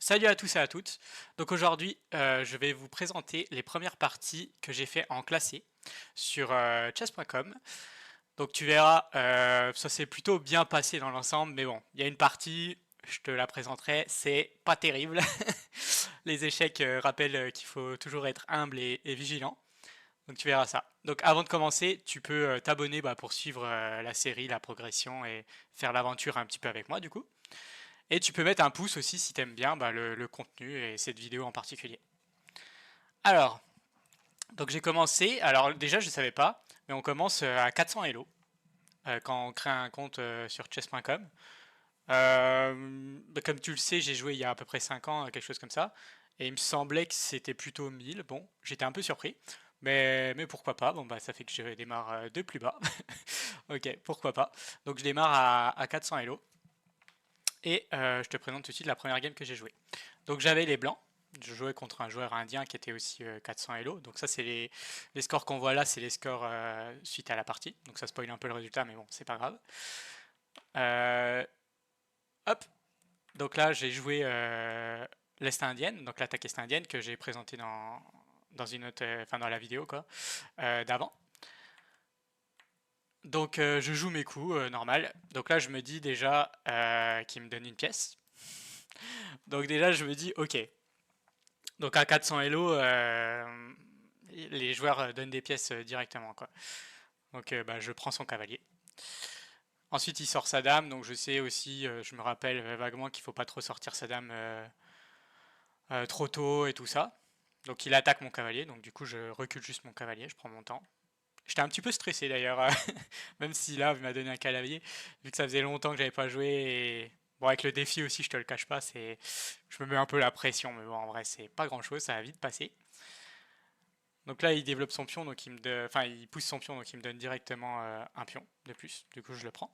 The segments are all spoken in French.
Salut à tous et à toutes. Donc aujourd'hui, je vais vous présenter les premières parties que j'ai fait en classé sur chess.com. Donc tu verras, ça s'est plutôt bien passé dans l'ensemble, mais bon, il y a une partie, je te la présenterai, c'est pas terrible. Les échecs rappellent qu'il faut toujours être humble et vigilant. Donc tu verras ça. Donc avant de commencer, tu peux t'abonner pour suivre la série, la progression et faire l'aventure un petit peu avec moi du coup. Et tu peux mettre un pouce aussi si t'aimes bien le contenu et cette vidéo en particulier. Alors, donc j'ai commencé, alors déjà je savais pas, mais on commence à 400 Elo quand on crée un compte sur chess.com. Comme tu le sais, j'ai joué il y a à peu près 5 ans, quelque chose comme ça, et il me semblait que c'était plutôt 1000. Bon, j'étais un peu surpris, mais pourquoi pas, bon bah ça fait que je démarre de plus bas. Ok, pourquoi pas. Donc je démarre à 400 Elo. Et je te présente tout de suite la première game que j'ai jouée. Donc j'avais les blancs. Je jouais contre un joueur indien qui était aussi 400 Elo. Donc ça, c'est les scores qu'on voit là, c'est les scores suite à la partie. Donc ça spoil un peu le résultat, mais bon, c'est pas grave. Euh, hop. Donc là, j'ai joué l'Est indienne, donc l'attaque Est indienne que j'ai présentée dans une autre, enfin dans la vidéo quoi, d'avant. Donc je joue mes coups normal. Donc là, je me dis déjà qu'il me donne une pièce. Donc déjà, je me dis ok. Donc à 400 Elo, les joueurs donnent des pièces directement, quoi. Donc je prends son cavalier. Ensuite, il sort sa dame, donc je sais aussi, je me rappelle vaguement qu'il faut pas trop sortir sa dame trop tôt et tout ça. Donc il attaque mon cavalier, donc du coup je recule juste mon cavalier, je prends mon temps. J'étais un petit peu stressé d'ailleurs, même si là il m'a donné un cavalier, vu que ça faisait longtemps que j'avais pas joué. Et... Bon, avec le défi aussi, je te le cache pas, je me mets un peu la pression, mais bon, en vrai, c'est pas grand chose, ça va vite passer. Donc là, il développe son pion, donc enfin, il pousse son pion, donc il me donne directement un pion de plus. Du coup, je le prends.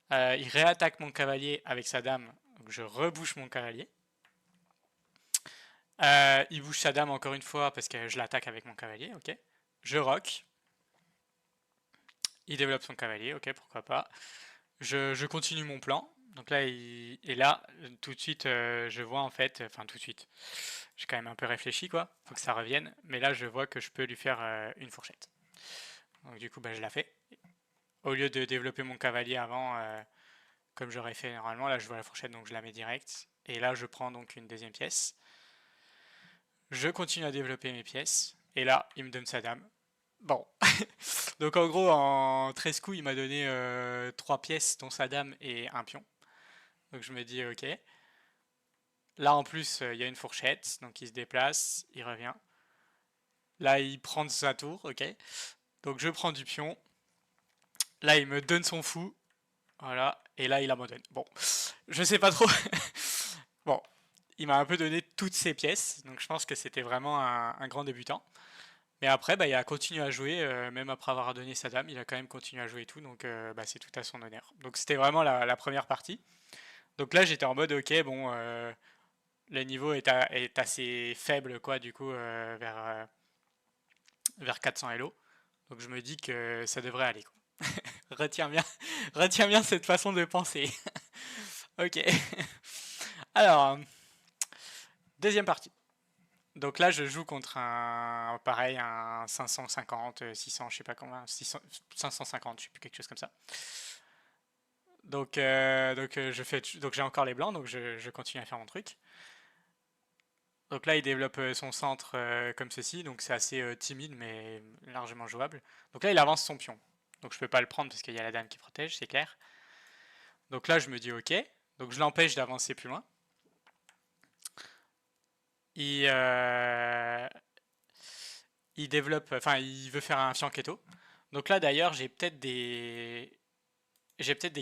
Il réattaque mon cavalier avec sa dame, donc je rebouche mon cavalier. Il bouge sa dame encore une fois parce que je l'attaque avec mon cavalier, ok. Je rock. Il développe son cavalier, ok, pourquoi pas. Je continue mon plan. Donc là, et là, tout de suite, je vois en fait, enfin tout de suite, j'ai quand même un peu réfléchi quoi, faut que ça revienne. Mais là, je vois que je peux lui faire une fourchette. Donc du coup, je la fais. Au lieu de développer mon cavalier avant, comme j'aurais fait normalement, là je vois la fourchette donc je la mets direct. Et là je prends donc une deuxième pièce. Je continue à développer mes pièces. Et là il me donne sa dame. Bon. Donc en gros en 13 coups il m'a donné 3 pièces dont sa dame et un pion. Donc je me dis ok. Là en plus il y a une fourchette. Donc il se déplace, il revient. Là il prend sa tour, ok. Donc je prends du pion. Là il me donne son fou. Voilà. Et là il abandonne. Bon. Je sais pas trop. Bon, il m'a un peu donné toutes ses pièces, donc je pense que c'était vraiment un grand débutant. Mais après, il a continué à jouer, même après avoir donné sa dame, il a quand même continué à jouer et tout, donc c'est tout à son honneur. Donc c'était vraiment la première partie. Donc là, j'étais en mode, ok, bon, le niveau est assez faible, quoi, du coup, vers 400 Elo. Donc je me dis que ça devrait aller, quoi. Retiens bien, retiens bien cette façon de penser. Ok. Alors, deuxième partie. Donc là, je joue contre pareil, un 550, 600, je sais pas combien, 600, 550, je sais plus, quelque chose comme ça. Donc j'ai encore les blancs, donc je continue à faire mon truc. Donc là, il développe son centre comme ceci, donc c'est assez timide, mais largement jouable. Donc là, il avance son pion. Donc je peux pas le prendre parce qu'il y a la dame qui protège, c'est clair. Donc là, je me dis ok. Donc je l'empêche d'avancer plus loin. Il, euh, il développe, enfin, il veut faire un fianchetto. Donc là, d'ailleurs, j'ai peut-être des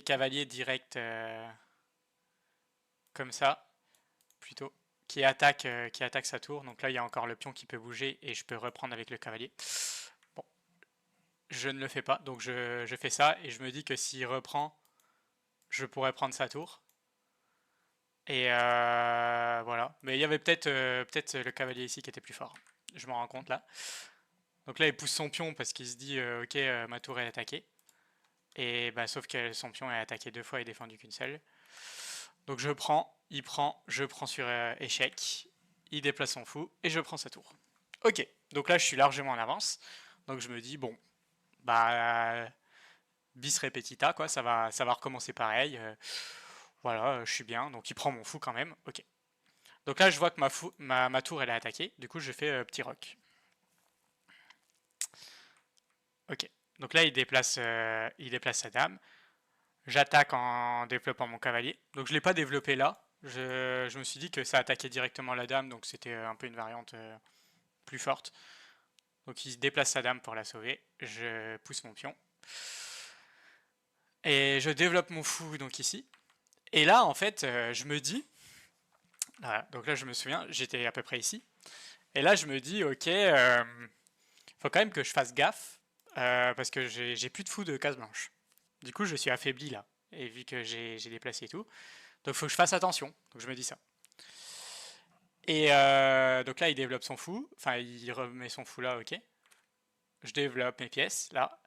cavaliers directs comme ça, plutôt, qui attaquent sa tour. Donc là, il y a encore le pion qui peut bouger et je peux reprendre avec le cavalier. Bon, je ne le fais pas, donc je fais ça et je me dis que s'il reprend, je pourrais prendre sa tour. Et voilà. Mais il y avait peut-être le cavalier ici qui était plus fort. Je m'en rends compte là. Donc là, il pousse son pion parce qu'il se dit ok, ma tour est attaquée. Et sauf que son pion est attaqué deux fois et défendu qu'une seule. Donc je prends, il prend, je prends sur échec, il déplace son fou et je prends sa tour. Ok, donc là je suis largement en avance. Donc je me dis, bon, bah, bis repetita, quoi, ça va recommencer pareil. Voilà, je suis bien. Donc il prend mon fou quand même. Ok. Donc là je vois que ma tour elle est attaquée. Du coup je fais petit roc. Ok. Donc là il déplace sa dame. J'attaque en développant mon cavalier. Donc je ne l'ai pas développé là. Je me suis dit que ça attaquait directement la dame, donc c'était un peu une variante plus forte. Donc il déplace sa dame pour la sauver. Je pousse mon pion. Et je développe mon fou donc ici. Et là, en fait, je me dis, voilà, donc là je me souviens, j'étais à peu près ici. Et là je me dis, ok, faut quand même que je fasse gaffe, parce que j'ai plus de fou de case blanche. Du coup je suis affaibli là. Et vu que j'ai déplacé et tout, donc faut que je fasse attention. Donc je me dis ça. Et donc là il développe son fou, enfin il remet son fou là, ok. Je développe mes pièces là.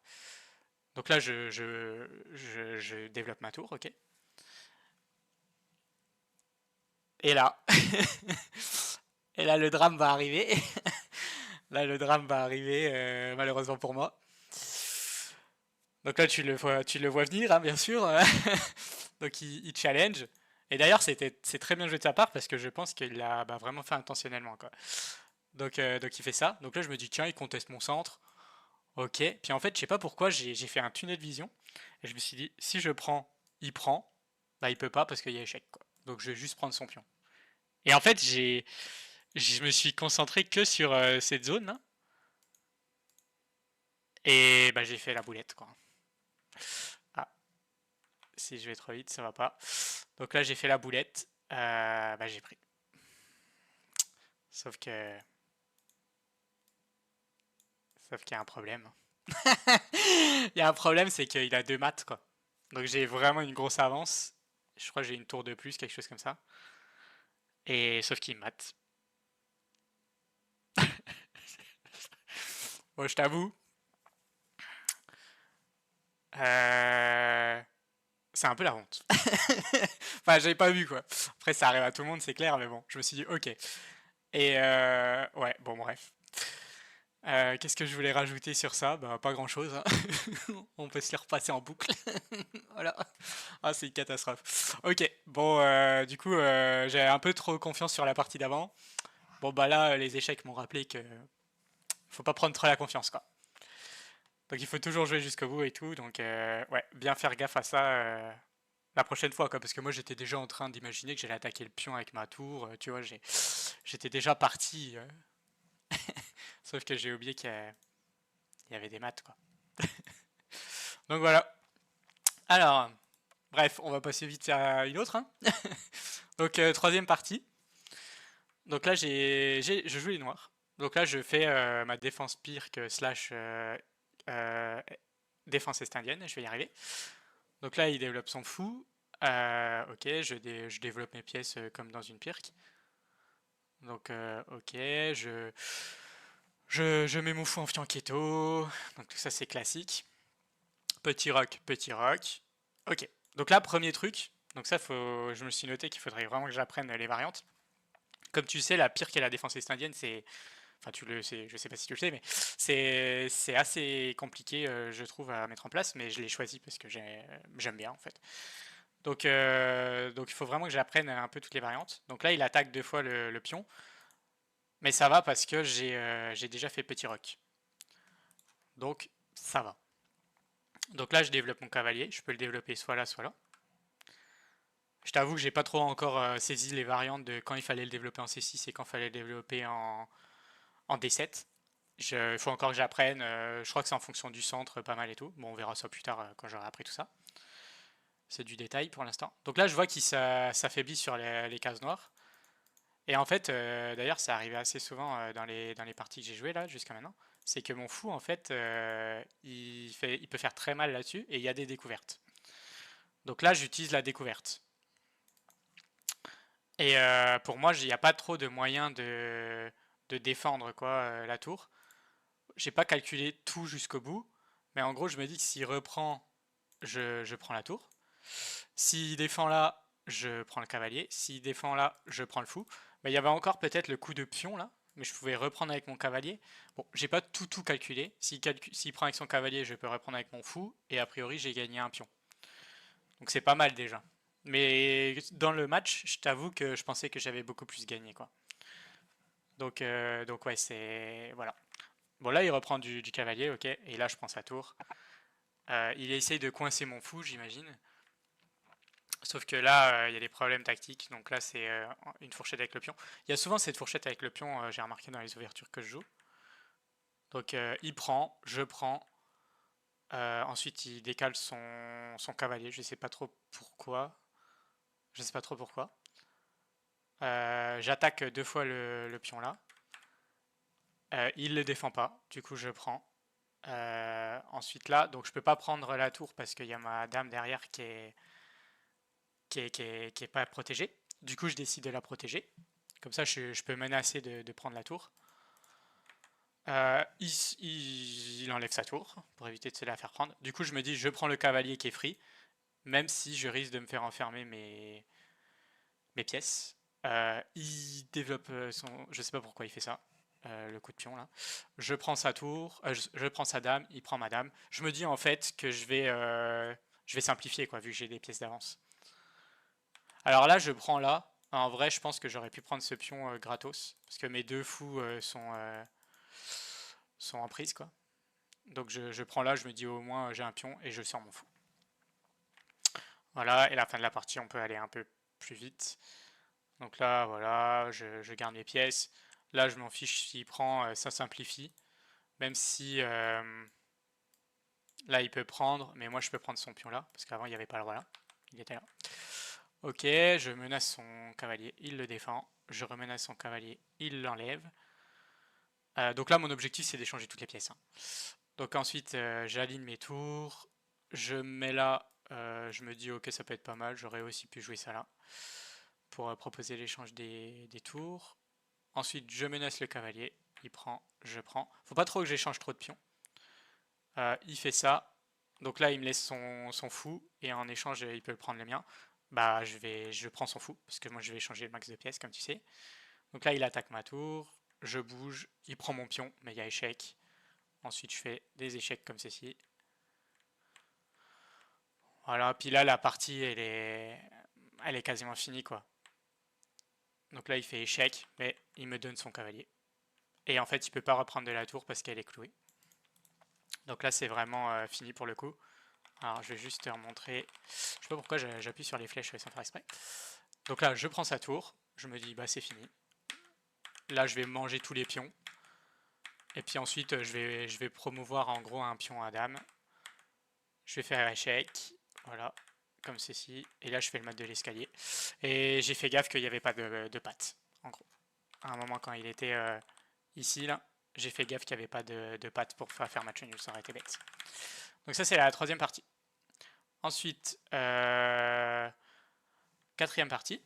Donc là je développe ma tour, ok. Et là, et là le drame va arriver. Là le drame va arriver, malheureusement pour moi. Donc là tu le vois venir, hein, bien sûr. Donc il challenge. Et d'ailleurs c'est très bien joué de sa part parce que je pense qu'il l'a vraiment fait intentionnellement, quoi. Donc il fait ça. Donc là je me dis tiens il conteste mon centre. Ok. Puis en fait je sais pas pourquoi j'ai fait un tunnel de vision. Et je me suis dit si je prends, il prend. Bah il peut pas parce qu'il y a échec, quoi. Donc je vais juste prendre son pion. Et en fait je me suis concentré que sur cette zone là. Et bah j'ai fait la boulette, quoi. Ah, si je vais trop vite ça va pas. Donc là j'ai fait la boulette. Bah j'ai pris. Sauf que Sauf qu'il y a un problème. Il y a un problème, c'est qu'il a deux maths, quoi. Donc j'ai vraiment une grosse avance. Je crois que j'ai une tour de plus, quelque chose comme ça. Et sauf qu'il mate. Bon, je t'avoue, euh, c'est un peu la honte. Enfin, j'avais pas vu, quoi. Après, ça arrive à tout le monde, c'est clair, mais bon, je me suis dit, ok. Et ouais, bon, bref. Qu'est-ce que je voulais rajouter sur ça? Bah, pas grand-chose, hein. On peut se les repasser en boucle. Voilà. Ah, c'est une catastrophe. Ok, bon, du coup, j'avais un peu trop confiance sur la partie d'avant. Bon, bah là, les échecs m'ont rappelé que faut pas prendre trop la confiance, quoi. Donc il faut toujours jouer jusqu'au bout et tout. Donc, ouais, bien faire gaffe à ça la prochaine fois, quoi. Parce que moi, j'étais déjà en train d'imaginer que j'allais attaquer le pion avec ma tour. Tu vois, j'étais déjà parti. Sauf que j'ai oublié qu'il y avait des maths, quoi. Donc voilà. Alors, bref, on va passer vite à une autre, hein. Donc, troisième partie. Donc là, je joue les noirs. Donc là, je fais ma défense pire que slash euh, défense est-indienne. Je vais y arriver. Donc là, il développe son fou. Ok, je développe mes pièces comme dans une pirque. Donc, ok, je mets mon fou en fianchetto. Donc tout ça, c'est classique. Petit roc, petit roc. Ok. Donc là, premier truc. Donc ça, je me suis noté qu'il faudrait vraiment que j'apprenne les variantes. Comme tu sais, la pirque et la défense est-indienne, c'est. Enfin, tu le sais, je sais pas si tu le sais, mais c'est assez compliqué, je trouve, à mettre en place, mais je l'ai choisi parce que j'aime bien, en fait. Donc il faut vraiment que j'apprenne un peu toutes les variantes. Donc là, il attaque deux fois le pion, mais ça va parce que j'ai déjà fait petit roc. Donc ça va. Donc là, je développe mon cavalier. Je peux le développer soit là, soit là. Je t'avoue que j'ai pas trop encore saisi les variantes de quand il fallait le développer en C6 et quand il fallait le développer en D7. Il faut encore que j'apprenne. Je crois que c'est en fonction du centre, pas mal et tout. Bon, on verra ça plus tard quand j'aurai appris tout ça. C'est du détail pour l'instant. Donc là, je vois qu'il s'affaiblit sur les cases noires. Et en fait, d'ailleurs, ça arrivait assez souvent dans les parties que j'ai jouées là jusqu'à maintenant. C'est que mon fou, en fait, il peut faire très mal là-dessus et il y a des découvertes. Donc là, j'utilise la découverte. Et pour moi, il n'y a pas trop de moyens de défendre quoi, la tour. J'ai pas calculé tout jusqu'au bout, mais en gros, je me dis que s'il reprend, je prends la tour. S'il défend là, je prends le cavalier. S'il défend là, je prends le fou. Bah, il y avait encore peut-être le coup de pion là, mais je pouvais reprendre avec mon cavalier. Bon, j'ai pas tout calculé. S'il prend avec son cavalier, je peux reprendre avec mon fou, et a priori j'ai gagné un pion. Donc c'est pas mal déjà. Mais dans le match, je t'avoue que je pensais que j'avais beaucoup plus gagné, quoi. Donc ouais, c'est... Voilà. Bon, là, il reprend du cavalier, ok. Et là, je prends sa tour. Il essaye de coincer mon fou, j'imagine. Sauf que là, il y a des problèmes tactiques. Donc là, c'est une fourchette avec le pion. Il y a souvent cette fourchette avec le pion, j'ai remarqué dans les ouvertures que je joue. Donc il prend, je prends. Ensuite, il décale son cavalier. Je sais pas trop pourquoi. Je sais pas trop pourquoi. J'attaque deux fois le pion là. Il le défend pas. Du coup, je prends. Ensuite là, donc je peux pas prendre la tour parce qu'il y a ma dame derrière qui est pas protégée. Du coup, je décide de la protéger. Comme ça, je peux menacer de prendre la tour. Il enlève sa tour pour éviter de se la faire prendre. Du coup, je me dis, je prends le cavalier qui est free, même si je risque de me faire enfermer mes pièces. Il développe son... Je sais pas pourquoi il fait ça, le coup de pion là. Je prends sa tour, je prends sa dame, il prend ma dame. Je me dis en fait que je vais simplifier quoi, vu que j'ai des pièces d'avance. Alors là, je prends là. En vrai, je pense que j'aurais pu prendre ce pion gratos, parce que mes deux fous sont en prise quoi. Donc je prends là, je me dis au moins j'ai un pion et je sors mon fou. Voilà, et la fin de la partie, on peut aller un peu plus vite. Donc là, voilà, je garde mes pièces. Là, je m'en fiche s'il prend, ça simplifie. Même si là, il peut prendre, mais moi, je peux prendre son pion là, parce qu'avant, il n'y avait pas le roi là. Il était là. Ok, je menace son cavalier, il le défend. Je remenace son cavalier, il l'enlève. Donc là, mon objectif, c'est d'échanger toutes les pièces, hein. Donc ensuite, j'aligne mes tours. Je mets là, je me dis, ok, ça peut être pas mal. J'aurais aussi pu jouer ça là pour proposer l'échange des tours. Ensuite, je menace le cavalier. Il prend, je prends. Faut pas trop que j'échange trop de pions. Il fait ça. Donc là, il me laisse son fou. Et en échange, il peut prendre le mien. Bah, je prends son fou. Parce que moi, je vais échanger le max de pièces, comme tu sais. Donc là, il attaque ma tour. Je bouge. Il prend mon pion. Mais il y a échec. Ensuite, je fais des échecs comme ceci. Voilà. Puis là, la partie, elle est quasiment finie, quoi. Donc là, il fait échec. Mais il me donne son cavalier. Et en fait, il peut pas reprendre de la tour parce qu'elle est clouée. Donc là, c'est vraiment fini pour le coup. Alors, je vais juste te remontrer. Je sais pas pourquoi j'appuie sur les flèches sans faire exprès. Donc là, je prends sa tour. Je me dis, bah c'est fini. Là, je vais manger tous les pions. Et puis ensuite, je vais promouvoir en gros un pion à dame. Je vais faire échec. Voilà, comme ceci. Et là, je fais le mode de l'escalier. Et j'ai fait gaffe qu'il n'y avait pas de pattes, en gros. À un moment, quand il était ici, là, j'ai fait gaffe qu'il n'y avait pas de pattes pour faire match nul. Ça aurait été bête. Donc ça, c'est la troisième partie. Ensuite, quatrième partie.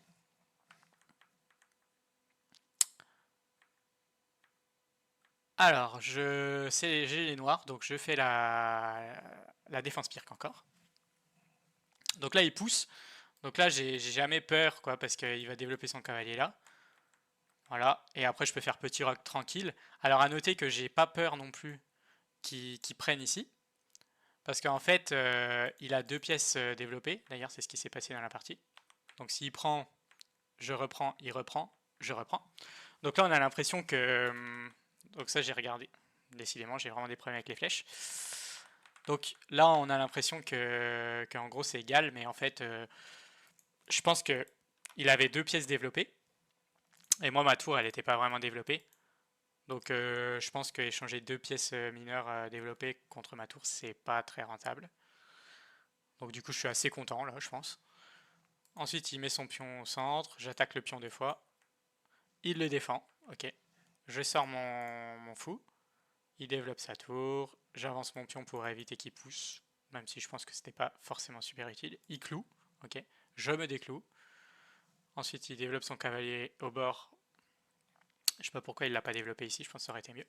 Alors, j'ai les noirs, donc je fais la défense pirque encore. Donc là, il pousse. Donc là, j'ai jamais peur, quoi, parce qu'il va développer son cavalier là. Voilà. Et après, je peux faire petit roc tranquille. Alors, à noter que j'ai pas peur non plus qu'il prenne ici. Parce qu'en fait, il a deux pièces développées. D'ailleurs, c'est ce qui s'est passé dans la partie. Donc, s'il prend, je reprends, il reprend, je reprends. Donc là, on a l'impression que... Donc ça, j'ai regardé. Décidément, j'ai vraiment des problèmes avec les flèches. Donc là, on a l'impression qu'en gros, c'est égal, mais en fait, je pense que il avait deux pièces développées. Et moi, ma tour, elle n'était pas vraiment développée. Donc je pense que échanger deux pièces mineures développées contre ma tour, c'est pas très rentable. Donc du coup, je suis assez content, là, je pense. Ensuite, il met son pion au centre. J'attaque le pion deux fois. Il le défend. Ok. Je sors mon fou. Il développe sa tour. J'avance mon pion pour éviter qu'il pousse. Même si je pense que c'était pas forcément super utile. Il cloue. Ok. Je me décloue. Ensuite, il développe son cavalier au bord. Je sais pas pourquoi il l'a pas développé ici. Je pense que ça aurait été mieux.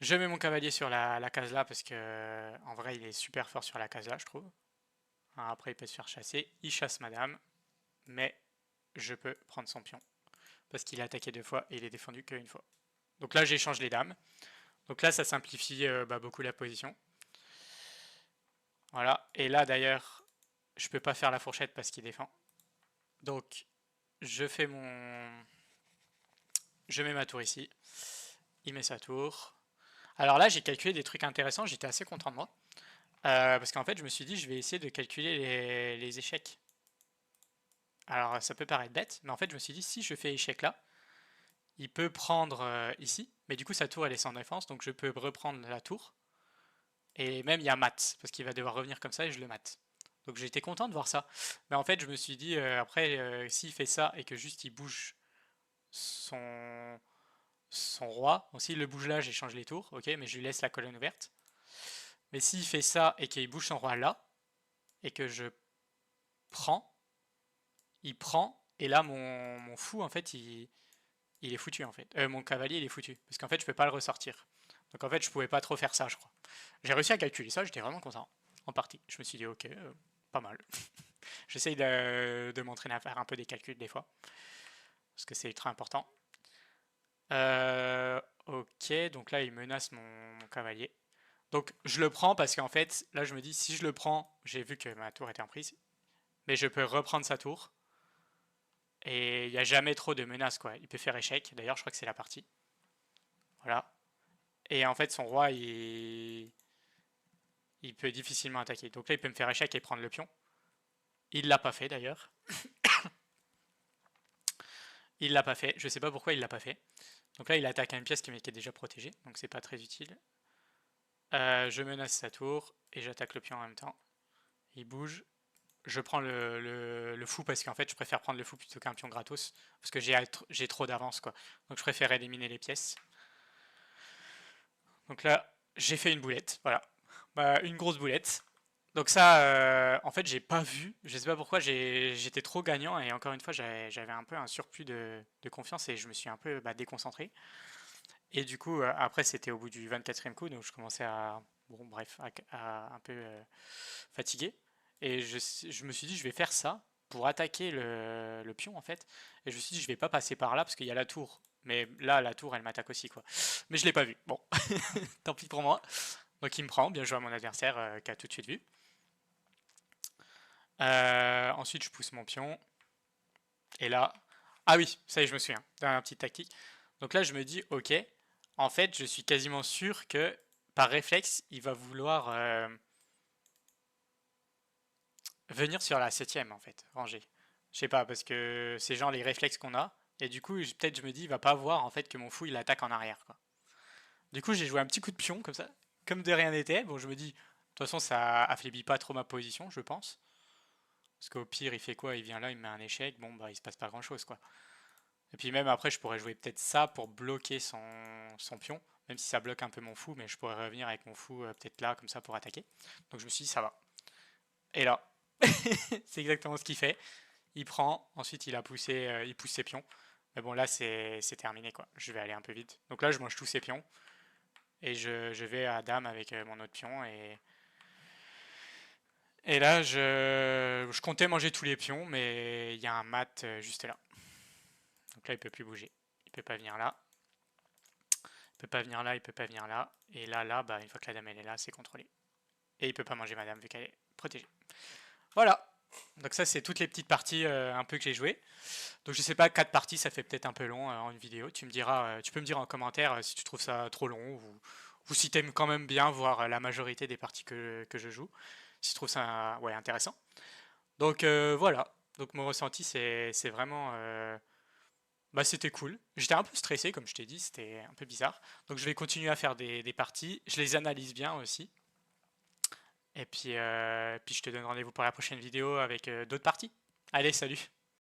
Je mets mon cavalier sur la case là parce que en vrai, il est super fort sur la case là, je trouve. Après, il peut se faire chasser. Il chasse madame. mais je peux prendre son pion. Parce qu'il a attaqué 2 fois et il est défendu qu'une fois. Donc là, j'échange les dames. Donc là, ça simplifie beaucoup la position. Voilà. Et là, d'ailleurs, je peux pas faire la fourchette parce qu'il défend. Donc, je fais mon... Je mets ma tour ici. Il met sa tour. Alors là, j'ai calculé des trucs intéressants. J'étais assez content de moi. Parce qu'en fait, je me suis dit, je vais essayer de calculer les échecs. Alors, ça peut paraître bête, mais en fait, je me suis dit, si je fais échec là, il peut prendre ici, mais du coup, sa tour, elle est sans défense, donc je peux reprendre la tour. Et même, il y a mat, parce qu'il va devoir revenir comme ça et je le mate. Donc, j'étais content de voir ça. Mais en fait, je me suis dit, après, s'il fait ça et que juste il bouge son, son roi, donc s'il le bouge là, j'échange les tours, ok, mais je lui laisse la colonne ouverte. Mais s'il fait ça et qu'il bouge son roi là, et que je prends, il prend, et là, mon fou, en fait, il est foutu, en fait. Mon cavalier, il est foutu, parce qu'en fait, je peux pas le ressortir. Donc en fait, je pouvais pas trop faire ça, je crois. J'ai réussi à calculer ça, j'étais vraiment content, en partie. Je me suis dit, ok, pas mal. J'essaye de m'entraîner à faire un peu des calculs des fois, parce que c'est ultra important. Ok, donc là, il menace mon cavalier. Donc je le prends parce qu'en fait, là, je me dis, si je le prends, j'ai vu que ma tour était en prise, mais je peux reprendre sa tour. Et il n'y a jamais trop de menaces, quoi. Il peut faire échec, d'ailleurs, je crois que c'est la partie. Voilà. Et en fait, son roi, il peut difficilement attaquer. Donc là, il peut me faire échec et prendre le pion. Il l'a pas fait, d'ailleurs. Il l'a pas fait. Je sais pas pourquoi il l'a pas fait. Donc là, il attaque à une pièce qui est déjà protégée, donc c'est pas très utile. Je menace sa tour et j'attaque le pion en même temps. Il bouge. Je prends le fou parce qu'en fait, je préfère prendre le fou plutôt qu'un pion gratos parce que j'ai trop d'avance, quoi. Donc je préfère éliminer les pièces. Donc là, j'ai fait une boulette, voilà. Bah, une grosse boulette. Donc ça, en fait, j'ai pas vu. Je sais pas pourquoi, j'étais trop gagnant et encore une fois, j'avais un peu un surplus de confiance et je me suis un peu déconcentré. Et du coup, après, c'était au bout du 24e coup, donc je commençais à, bon, bref, à un peu fatigué. Et je me suis dit, je vais faire ça pour attaquer le pion, en fait. Et je me suis dit, je vais pas passer par là parce qu'il y a la tour. Mais là, la tour, elle m'attaque aussi, quoi. Mais je l'ai pas vu. Bon, tant pis pour moi. Donc il me prend, bien joué à mon adversaire qui a tout de suite vu. Ensuite, je pousse mon pion. Et là, ah oui, ça y est, je me souviens, d'un petit tactique. Donc là, je me dis, ok, en fait, je suis quasiment sûr que par réflexe, il va vouloir venir sur la septième, en fait, rangée. Je sais pas, parce que c'est genre les réflexes qu'on a. Et du coup, peut-être je me dis, il va pas voir en fait que mon fou il attaque en arrière, quoi. Du coup, j'ai joué un petit coup de pion comme ça, comme de rien n'était. Bon, je me dis, de toute façon, ça affaiblit pas trop ma position, je pense. Parce qu'au pire, il fait quoi? Il vient là, il me met un échec. Bon, bah, il se passe pas grand-chose, quoi. Et puis même après, je pourrais jouer peut-être ça pour bloquer son pion, même si ça bloque un peu mon fou, mais je pourrais revenir avec mon fou peut-être là, comme ça, pour attaquer. Donc je me suis dit, ça va. Et là, c'est exactement ce qu'il fait. Il prend, ensuite il pousse ses pions. Mais bon, là, c'est terminé, quoi. Je vais aller un peu vite. Donc là, je mange tous ses pions. Et je vais à dame avec mon autre pion. Et là, je comptais manger tous les pions, mais il y a un mat juste là. Donc là, il peut plus bouger. Il peut pas venir là. Il peut pas venir là, il peut pas venir là. Et là, bah, une fois que la dame elle est là, c'est contrôlé. Et il peut pas manger madame vu qu'elle est protégée. Voilà. Donc ça, c'est toutes les petites parties un peu que j'ai jouées. Donc je sais pas, 4 parties, ça fait peut-être un peu long en une vidéo. Tu me diras, tu peux me dire en commentaire si tu trouves ça trop long ou si tu aimes quand même bien voir la majorité des parties que je joue. Si tu trouves ça ouais, intéressant. Donc voilà. Donc mon ressenti, c'est vraiment bah, c'était cool. J'étais un peu stressé, comme je t'ai dit, c'était un peu bizarre. Donc je vais continuer à faire des parties. Je les analyse bien aussi. Et puis je te donne rendez-vous pour la prochaine vidéo avec d'autres parties. Allez, salut!